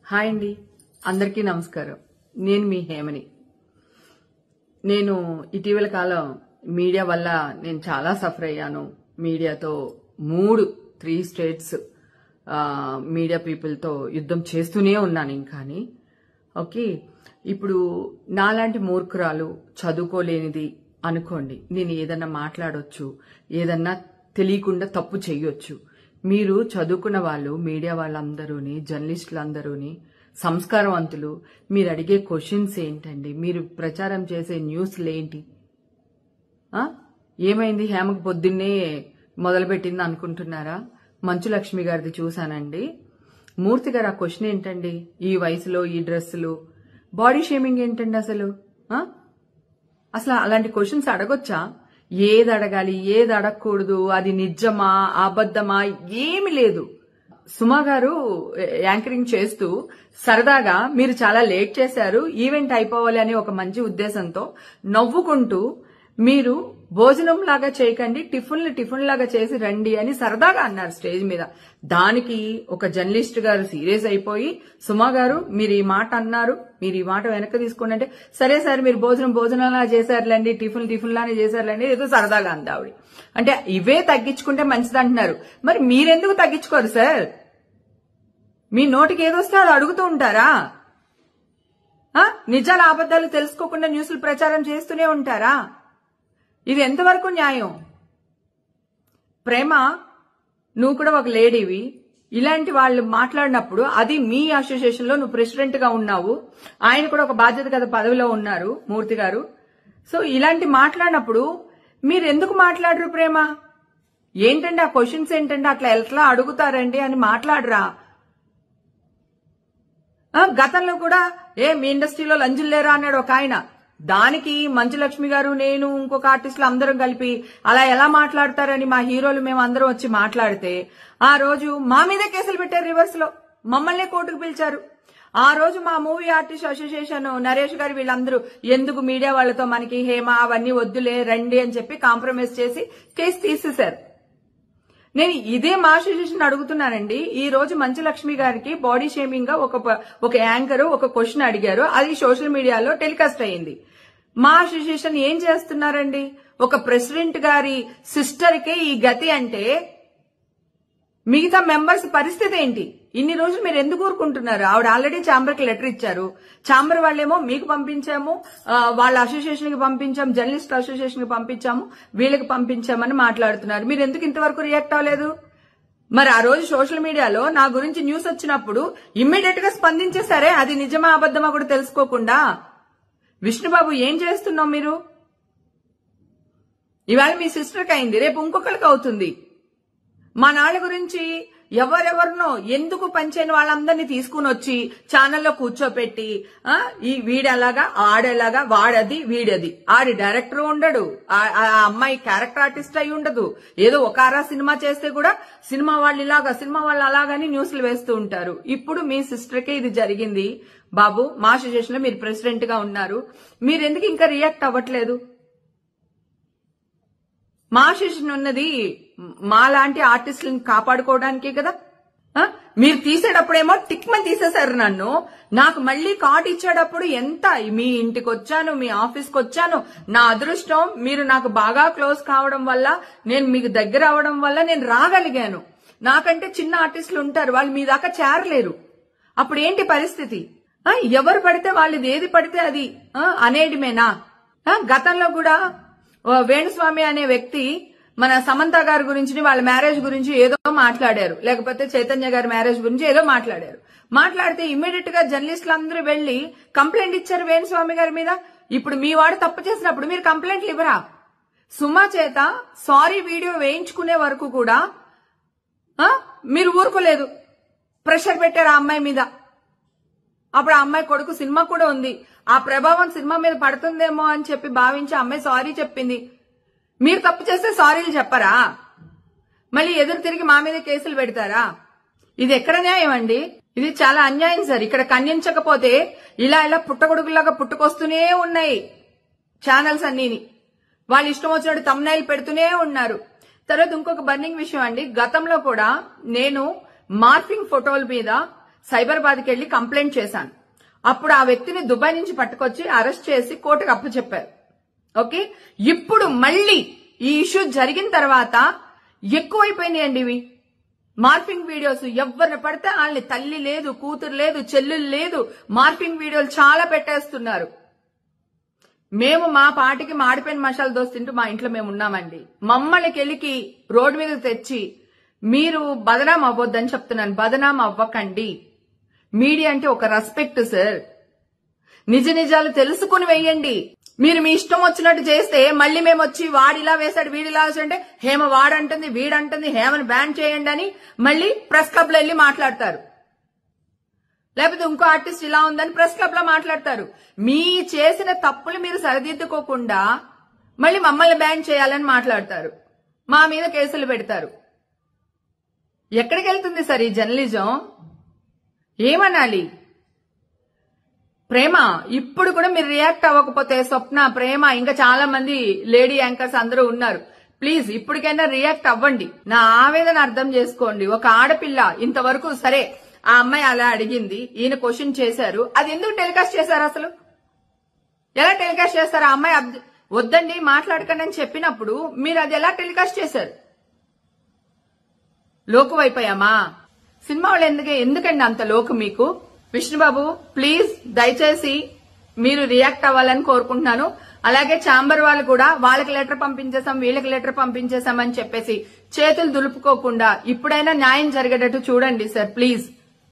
Hi అండి, అందరికీ నమస్కారం. నేను మీ హేమని. నేను ఇటీవల కాలం మీడియా వల్ల నేను చాలా సఫర్ అయ్యాను. మీడియాతో 3 స్టేట్స్ మీడియా పీపుల్తో యుద్ధం చేస్తూనే ఉన్నాను ఇంకాని. ఓకే, ఇప్పుడు నాలాంటి మూర్ఖురాలు చదువుకోలేనిది అనుకోండి, నేను ఏదన్నా మాట్లాడొచ్చు, ఏదన్నా తెలియకుండా తప్పు చెయ్యొచ్చు. మీరు చదువుకున్న వాళ్ళు, మీడియా వాళ్ళందరూని, జర్నలిస్టులందరూని సంస్కారవంతులు. మీరు అడిగే క్వశ్చన్స్ ఏంటండి? మీరు ప్రచారం చేసే న్యూస్లు ఏంటి? ఏమైంది హేమకు పొద్దున్నే మొదలుపెట్టింది అనుకుంటున్నారా? మంచు లక్ష్మి గారిది చూశానండి. మూర్తి గారు ఆ క్వశ్చన్ ఏంటండి? ఈ వయసులో ఈ డ్రెస్సులు, బాడీ షేమింగ్ ఏంటండి అసలు? అసలు అలాంటి క్వశ్చన్స్ అడగొచ్చా? ఏది అడగాలి, ఏది అడగకూడదు, అది నిజమా అబద్ధమా ఏమి లేదు. సుమా గారు యాంకరింగ్ చేస్తూ సరదాగా మీరు చాలా లేట్ చేశారు, ఈవెంట్ అయిపోవాలి అనే ఒక మంచి ఉద్దేశంతో నవ్వుకుంటూ మీరు భోజనం లాగా చేయకండి, టిఫిన్ లాగా చేసి రండి అని సరదాగా అన్నారు స్టేజ్ మీద. దానికి ఒక జర్నలిస్ట్ గారు సీరియస్ అయిపోయి, సుమా గారు మీరు ఈ మాట అన్నారు, మీరు ఈ మాట వెనక్కి తీసుకోండి అంటే, సరే సార్ మీరు భోజనంలా చేశారులేండి, టిఫిన్ లానే చేశారులేండి, ఏదో సరదాగా అంది ఆవిడ. అంటే ఇవే తగ్గించుకుంటే మంచిది అంటున్నారు. మరి మీరెందుకు తగ్గించుకోరు సార్? మీ నోటికి ఏదొస్తే అది అడుగుతూ ఉంటారా? నిజాల అబద్ధాలు తెలుసుకోకుండా న్యూస్లు ప్రచారం చేస్తూనే ఉంటారా? ఇది ఎంతవరకు న్యాయం? ప్రేమ, నువ్వు కూడా ఒక లేడీవి. ఇలాంటి వాళ్ళు మాట్లాడినప్పుడు, అది మీ అసోసియేషన్ లో నువ్వు ప్రెసిడెంట్ గా ఉన్నావు, ఆయన కూడా ఒక బాధ్యత గల పదవిలో ఉన్నారు మూర్తి గారు. సో ఇలాంటి మాట్లాడినప్పుడు మీరు ఎందుకు మాట్లాడరు? ప్రేమ ఏంటండి, ఆ క్వశ్చన్స్ ఏంటండి, అట్లా ఎట్లా అడుగుతారండి అని మాట్లాడరా? గతంలో కూడా మీ ఇండస్ట్రీలో లంజులు లేరా అన్నాడు ఒక ఆయన. దానికి మంచు లక్ష్మి గారు, నేను, ఇంకొక ఆర్టిస్టులు అందరం కలిపి అలా ఎలా మాట్లాడతారని మా హీరోలు మేము అందరం వచ్చి మాట్లాడితే, ఆ రోజు మా మీద కేసులు పెట్టారు. రివర్స్ లో మమ్మల్ని కోర్టుకు పిలిచారు. ఆ రోజు మా మూవీ ఆర్టిస్ట్ అసోసియేషన్ నరేష్ గారు వీళ్ళందరూ ఎందుకు మీడియా వాళ్లతో మనకి హేమ అవన్నీ వద్దులే రండి అని చెప్పి కాంప్రమైజ్ చేసి కేసు తీసేశారు. నేను ఇదే మా అసోసియేషన్ అడుగుతున్నానండి. ఈ రోజు మంచు లక్ష్మి గారికి బాడీ షేమింగ్ గా ఒక యాంకర్ ఒక క్వశ్చన్ అడిగారు, అది సోషల్ మీడియాలో టెలికాస్ట్ అయ్యింది. మా అసోసియేషన్ ఏం చేస్తున్నారండి? ఒక ప్రెసిడెంట్ గారి సిస్టర్ కే ఈ గతి అంటే మిగతా మెంబర్స్ పరిస్థితి ఏంటి? ఇన్ని రోజులు మీరు ఎందుకు ఊరుకుంటున్నారు? ఆవిడ ఆల్రెడీ ఛాంబర్ కి లెటర్ ఇచ్చారు. ఛాంబర్ వాళ్ళేమో మీకు పంపించాము, వాళ్ళ అసోసియేషన్ కి పంపించాము, జర్నలిస్ట్ అసోసియేషన్ కి పంపించాము, వీళ్ళకి పంపించామని మాట్లాడుతున్నారు. మీరు ఎందుకు ఇంతవరకు రియాక్ట్ అవ్వలేదు? మరి ఆ రోజు సోషల్ మీడియాలో నా గురించి న్యూస్ వచ్చినప్పుడు ఇమ్మీడియట్ గా స్పందించేసరే, అది నిజమా అబద్ధమా కూడా తెలుసుకోకుండా. విష్ణుబాబు ఏం చేస్తున్నావు మీరు? ఇవాళ మీ సిస్టర్కి అయింది, రేపు ఇంకొకరికి అవుతుంది. మా నాళ్ళ గురించి ఎవరెవరినో ఎందుకు పంచైన వాళ్ళందరినీ తీసుకుని వచ్చి ఛానల్లో కూర్చోపెట్టి, ఈ వీడెలాగా ఆడేలాగా, వాడది వీడది, ఆడి డైరెక్టర్ ఉండడు, ఆ అమ్మాయి క్యారెక్టర్ ఆర్టిస్ట్ అయి ఉండదు, ఏదో ఒక ఆరా సినిమా చేస్తే కూడా సినిమా వాళ్ళు ఇలాగా, సినిమా వాళ్ళు అలాగని న్యూస్లు వేస్తూ ఉంటారు. ఇప్పుడు మీ సిస్టర్కే ఇది జరిగింది. బాబు, మా అసోసియేషన్ లో మీరు ప్రెసిడెంట్ గా ఉన్నారు, మీరెందుకు ఇంకా రియాక్ట్ అవ్వట్లేదు? మా అసోసియేషన్ ఉన్నది మా లాంటి ఆర్టిస్టులను కాపాడుకోవడానికే కదా. మీరు తీసేటప్పుడేమో టిక్మని తీసేశారు నన్ను. నాకు మళ్ళీ కార్డు ఇచ్చేటప్పుడు ఎంత, మీ ఇంటికి వచ్చాను, మీ ఆఫీస్కి వచ్చాను. నా అదృష్టం మీరు నాకు బాగా క్లోజ్ కావడం వల్ల, నేను మీకు దగ్గర అవడం వల్ల నేను రాగలిగాను. నాకంటే చిన్న ఆర్టిస్టులు ఉంటారు, వాళ్ళు మీ దాకా చేరలేరు. అప్పుడు ఏంటి పరిస్థితి? ఎవరు పడితే వాళ్ళది, ఏది పడితే అది అనేయడమేనా? గతంలో కూడా వేణుస్వామి అనే వ్యక్తి మన సమంత గారి గురించి, వాళ్ళ మ్యారేజ్ గురించి ఏదో మాట్లాడారు, లేకపోతే చైతన్య గారి మ్యారేజ్ గురించి ఏదో మాట్లాడారు. మాట్లాడితే ఇమ్మీడియట్ గా జర్నలిస్టులు అందరూ వెళ్లి కంప్లైంట్ ఇచ్చారు వేణుస్వామి గారి మీద. ఇప్పుడు మీ వాడు తప్పు చేసినప్పుడు మీరు కంప్లైంట్లు ఇవ్వరా? సుమా చేత సారీ వీడియో వేయించుకునే వరకు కూడా మీరు ఊరుకోలేదు, ప్రెషర్ పెట్టారు ఆ అమ్మాయి మీద. అప్పుడు ఆ అమ్మాయి కొడుకు సినిమా కూడా ఉంది, ఆ ప్రభావం సినిమా మీద పడుతుందేమో అని చెప్పి భావించి అమ్మాయి సారీ చెప్పింది. మీరు తప్పు చేస్తే సారీలు చెప్పరా? మళ్ళీ ఎదురు తిరిగి మా మీద కేసులు పెడతారా? ఇది ఎక్కడ న్యాయం అండి? ఇది చాలా అన్యాయం సార్. ఇక్కడ ఖండించకపోతే ఇలా పుట్టగొడుగులాగా పుట్టుకొస్తూనే ఉన్నాయి ఛానల్స్ అన్నిని. వాళ్ళు ఇష్టం వచ్చినట్టు థంబ్నైల్ పెడుతూనే ఉన్నారు. తర్వాత ఇంకొక బర్నింగ్ విషయం అండి, గతంలో కూడా నేను మార్ఫింగ్ ఫోటోల మీద సైబరాబాద్కి వెళ్లి కంప్లైంట్ చేశాను. అప్పుడు ఆ వ్యక్తిని దుబాయ్ నుంచి పట్టుకొచ్చి అరెస్ట్ చేసి కోర్టుకు అప్పచెప్పారు. ఓకే, ఇప్పుడు మళ్ళీ ఈ ఇష్యూ జరిగిన తర్వాత ఎక్కువైపోయినాయండి ఇవి మార్ఫింగ్ వీడియోస్. ఎవరిని పడితే వాళ్ళని తల్లి లేదు, కూతురు లేదు, చెల్లెలు లేదు, మార్ఫింగ్ వీడియోలు చాలా పెట్టేస్తున్నారు. మేము మా పాటికి మాడిపోయిన మసాలా దోశ తింటూ మా ఇంట్లో మేము ఉన్నామండి. మమ్మల్ని కెలికి రోడ్డు మీద తెచ్చి మీరు బదనాం అవ్వద్దని చెప్తున్నాను. బదనాం అవ్వకండి. మీడియా అంటే ఒక రెస్పెక్ట్ సార్. నిజ నిజాలు తెలుసుకుని వెయ్యండి. మీరు మీ ఇష్టం వచ్చినట్టు చేస్తే మళ్ళీ మేము వచ్చి వాడిలా వేశాడు వీడిలా వేసాడంటే హేమ వాడంటుంది వీడంటుంది హేమని బ్యాన్ చేయండి అని మళ్ళీ ప్రెస్ క్లబ్ లో వెళ్లి మాట్లాడతారు. లేకపోతే ఇంకో ఆర్టిస్ట్ ఇలా ఉందని ప్రెస్ క్లబ్ లో మాట్లాడతారు. మీ చేసిన తప్పులు మీరు సరిదిద్దుకోకుండా మళ్ళీ మమ్మల్ని బ్యాన్ చేయాలని మాట్లాడతారు. మా మీద కేసులు పెడతారు. ఎక్కడికి వెళ్తుంది సార్ ఈ జర్నలిజం? ఏమనాలి? ప్రేమ ఇప్పుడు కూడా మీరు రియాక్ట్ అవ్వకపోతే, స్వప్న, ప్రేమ, ఇంకా చాలా మంది లేడీ యాంకర్స్ అందరూ ఉన్నారు, ప్లీజ్ ఇప్పటికైనా రియాక్ట్ అవ్వండి. నా ఆవేదన అర్థం చేసుకోండి. ఒక ఆడపిల్ల ఇంతవరకు సరే ఆ అమ్మాయి అలా అడిగింది, ఈయన క్వశ్చన్ చేశారు, అది ఎందుకు టెలికాస్ట్ చేశారు? అసలు ఎలా టెలికాస్ట్ చేస్తారు? ఆ అమ్మాయి వద్దండి మాట్లాడకండి అని చెప్పినప్పుడు మీరు అది ఎలా టెలికాస్ట్ చేశారు? లోకు అయిపోయామా? సినిమా వాళ్ళు ఎందుకండి అంత లోకు మీకు? విష్ణుబాబు ప్లీజ్ దయచేసి మీరు రియాక్ట్ అవ్వాలని కోరుకుంటున్నాను. అలాగే ఛాంబర్ వాళ్ళు కూడా వాళ్ళకి లెటర్ పంపించేసాం వీళ్ళకి లెటర్ పంపించేసాం అని చెప్పేసి చేతులు దులుపుకోకుండా ఇప్పుడైనా న్యాయం జరిగేటట్టు చూడండి సార్ ప్లీజ్.